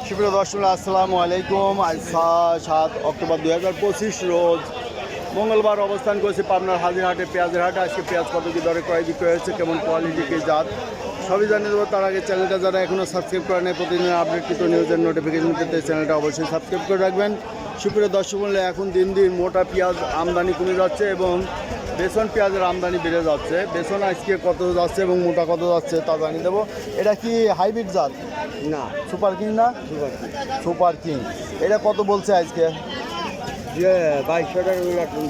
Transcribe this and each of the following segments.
সুপ্রিয় দর্শক আসসালামু আলাইকুম। আজ 7 অক্টোবর 2025 রোজ মঙ্গলবার অবস্থান করছি পাবনার হাজিরহাটে পেঁয়াজের হাটে। আজকে পেঁয়াজ কত কি দরে ক্রয় বিক্রয় হয়েছে, কেমন কোয়ালিটি কি জাত সবই জানিয়ে দেবো। তার আগে চ্যানেলটা যারা এখনও সাবস্ক্রাইব করে নেয়, প্রতিদিন আপডেটকৃত নিউজের নোটিফিকেশন পেতে চ্যানেলটা অবশ্যই সাবস্ক্রাইব করে রাখবেন। সুপ্রিয় দর্শক মূল্যে এখন দিন দিন মোটা পেঁয়াজ আমদানি কমে যাচ্ছে এবং বেসন পেঁয়াজের আমদানি বেড়ে যাচ্ছে। বেসন আজকে কত যাচ্ছে এবং মোটা কত যাচ্ছে তা জানিয়ে দেবো। এটা কি হাইব্রিড জাত? না, সুপার কিং না? Super king. এটা কত বলছে আজকে? 2200 টাকা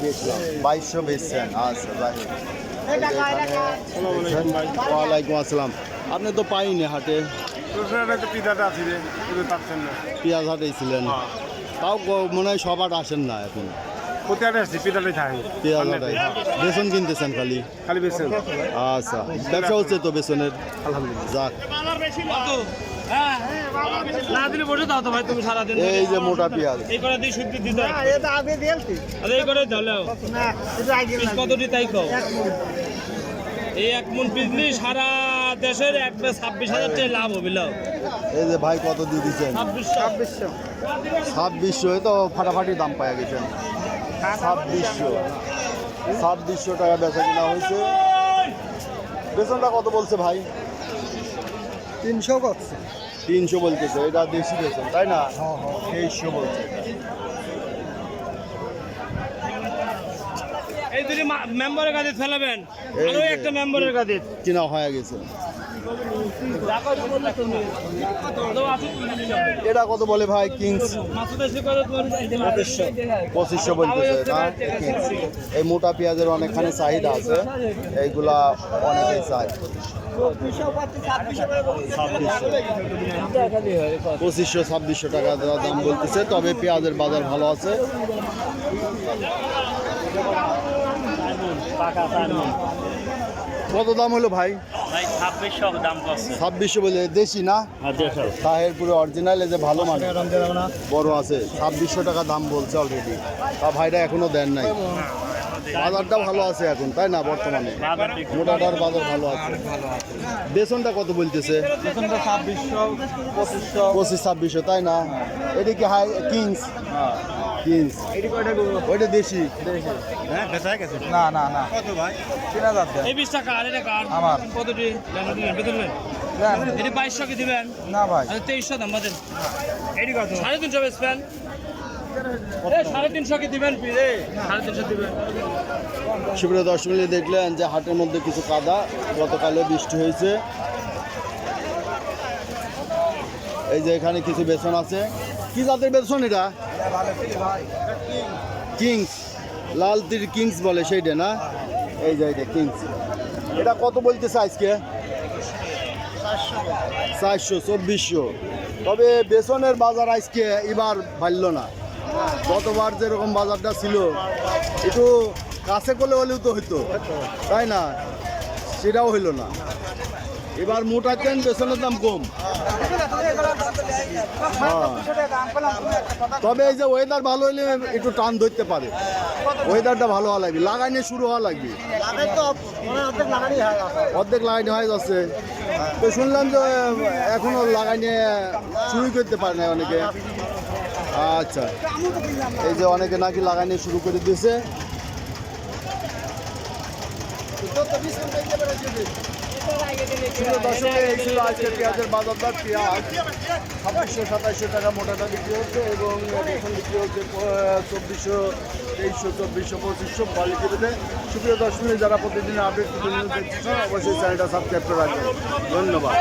দিয়েছিলাম। 2200 বেচছেন? আচ্ছা, যাই হোক। ওয়ালাইকুম আসসালাম। আপনি তো পাইনি হাটে, পেঁয়াজ হাটেই ছিলেন, তাও মনে হয় সব হাট আসেন না এখন। পেঁয়াজ হাটাই বেসন কিনতেছেন খালি? খালি বেসন। আচ্ছা, ব্যবসা হচ্ছে তো বেসনের? আলহামদুলিল্লাহ। যাক, না দিলে বসে দাও তো ভাই, তুমি সারাদিন এই যে মোটা পেঁয়াজ এই করে দিয়ে শুদ্ধ দিতে এই করে ধরলেও কতটি তাই কও। এই 1 মন পিছলি সারা দেশের 26,000 টাকা লাভ হবে। এই যে ভাই কত দিয়ে দিচ্ছেন? 2600 2600। তো ফাটাফাটি দাম পাওয়া গেছেন। 2600 টাকা বেচা কিনা হয়েছে। বেতনটা কত বলছে ভাই? 300 করছে। 300 বলতেছে। এটা দেশি বেতন তাই না? 2300 বলছে। এই দুটি মেম্বারের কাছে ফেলাবেন, আরো একটা মেম্বারের কাছে কিনা হয়ে গেছে। এটা কত বলে ভাই? কিংস 2500 বলতেছে না? এই মোটা পেঁয়াজের অনেকখানি চাহিদা আছে, এইগুলা অনেকেই চায়। 2500-2600 টাকা দাম বলতেছে। তবে পেঁয়াজের বাজার ভালো আছে। কত দাম হলো ভাই? 2600 দাম করছে। 2600 বলে দেশি না? তাহেরপুরে অরিজিনাল, এই যে ভালো মানে বড় আছে। 2600 টাকা দাম বলছে অলরেডি। তা ভাইরা এখনো দেন নাই। বাজারটা ভালো আছে এখন তাই না? বর্তমানে মোটাটার বাজার ভালো আছে। বেসনটা কত বলতেছে? 2500-2600 তাই না? এটি কি হাই কিংস? কিংস। ওইটা দেশি? না না না, কত ভাই? 3000 দেন। এই 20 টাকা আর এটা কার আমার। কতটি বেতন নেন? এটি 2200 কি দিবেন? না ভাই, আচ্ছা 2300 দাম বাদেন। এটি কত? 350 বেচবেন। এই 350 কি দিবেন? 350 দিবেন। সুপ্রিয় দর্শক দেখলেন যে হাটের মধ্যে কিছু কাদা, গতকালও বৃষ্টি হয়েছে। এই যে এখানে কিছু বেসন আছে। কি জাতের বেসন এটা? কিংস, লাল তীর কিংস বলে সেইটা না? এই যে এটা কিংস। এটা কত বলতেছে আজকে? 400-2400। তবে বেসনের বাজার আজকে এবার বাড়ল না। গতবার যেরকম বাজারটা ছিল একটু কাছে করলে হলেও তো হইতো তাই না? সেটাও হইল না। এবার মোটা কেন বেসনের দাম কম। তবে এই যে ওয়েদার ভালো হলে একটু টান ধরতে পারে। ওয়েদারটা ভালো হওয়া লাগবে, লাগাইনে শুরু হওয়া লাগবে। অর্ধেক লাগাইনে হয়ে যাচ্ছে। তো শুনলাম যে এখনো লাগাইনে শুরু করতে পারে না অনেকে। আচ্ছা, এই যে অনেকে নাকি লাগাইনে শুরু করে দিয়েছে। এই ছিল আজকে পেঁয়াজের বাজার দর। পেঁয়াজ 2600-2700 টাকা মোটাটা বিক্রি হচ্ছে এবং বেসন বিক্রি হচ্ছে 2400, 2300, 2400, 2500 কোয়ালিটি ভেদে। সুপ্রিয় দর্শক যারা প্রতিদিন আপডেট দেখছেন অবশ্যই চ্যানেলটা সাবস্ক্রাইব করে রাখবেন। ধন্যবাদ।